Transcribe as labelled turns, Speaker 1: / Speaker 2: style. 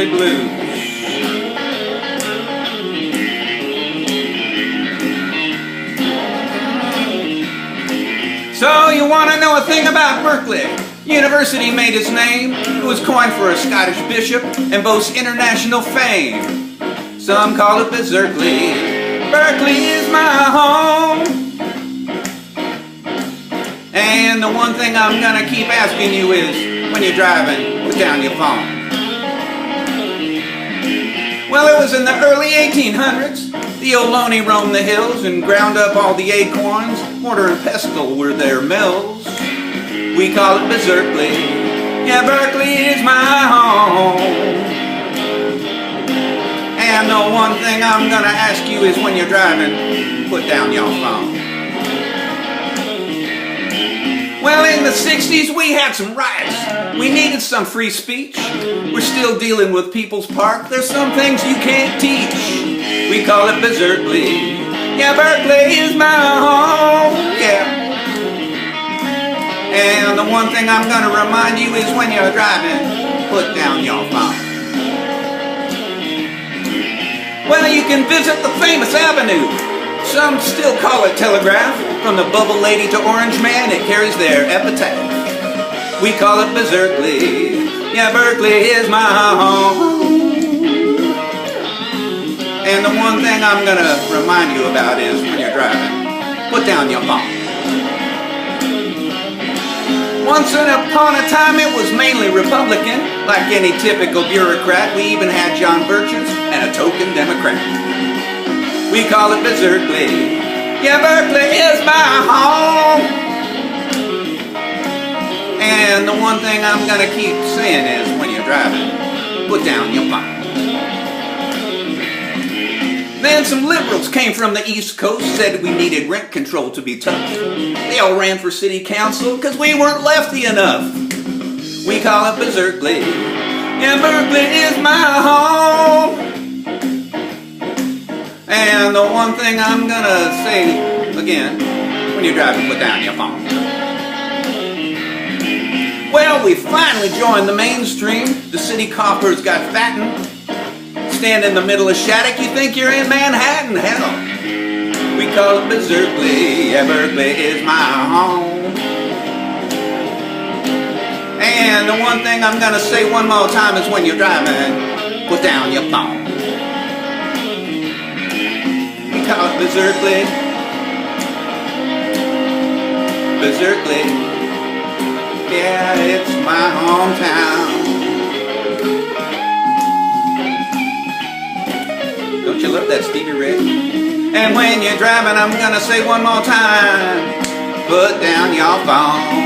Speaker 1: Berserkly Blues. So you want to know a thing about Berkeley? University made its name. It was coined for a Scottish bishop and boasts international fame. Some call it Berserkly. Berkeley is my home. And the one thing I'm gonna keep asking you is, when you're driving, put down your phone. Well, it was in the early 1800s. The Ohlone roamed the hills and ground up all the acorns. Mortar and pestle were their mills. We call it Berserkly. Yeah, Berkeley is my home. And the one thing I'm gonna ask you is, when you're driving, put down your phone. Well, in the 60s we had some riots. We needed some free speech. We're still dealing with People's Park. There's some things you can't teach. We call it Berserkly. Yeah, Berkeley is my home. Yeah. And the one thing I'm gonna remind you is, when you're driving, put down your phone. Well, you can visit the famous avenue. Some still call it Telegraph. From the Bubble Lady to Orange Man, it carries their epitaph. We call it Berserkly. Yeah, Berkeley is my home. And the one thing I'm gonna remind you about is, when you're driving, put down your phone. Once upon a time it was mainly Republican. Like any typical bureaucrat, we even had John Birches and a token Democrat. We call it Berserkly. Yeah, Berkeley is my home. And the one thing I'm gonna keep saying is, when you're driving, put down your phone. Then some liberals came from the East Coast, said we needed rent control to be tough. They all ran for city council because we weren't lefty enough. We call it Berserkly. Yeah, Berkeley is my home. And the one thing I'm gonna say again, when you're driving, put down your phone. Well, we finally joined the mainstream. The city coffers got fattened. Stand in the middle of Shattuck, you think you're in Manhattan. Hell, we call it Berserkly. Yeah, Berkeley is my home. And the one thing I'm gonna say one more time is, when you're driving, put down your phone. We call it Berserkly. Berserkly. Yeah, it's my hometown. Don't you love that Stevie Ray? And when you're driving, I'm gonna say one more time, put down your phone.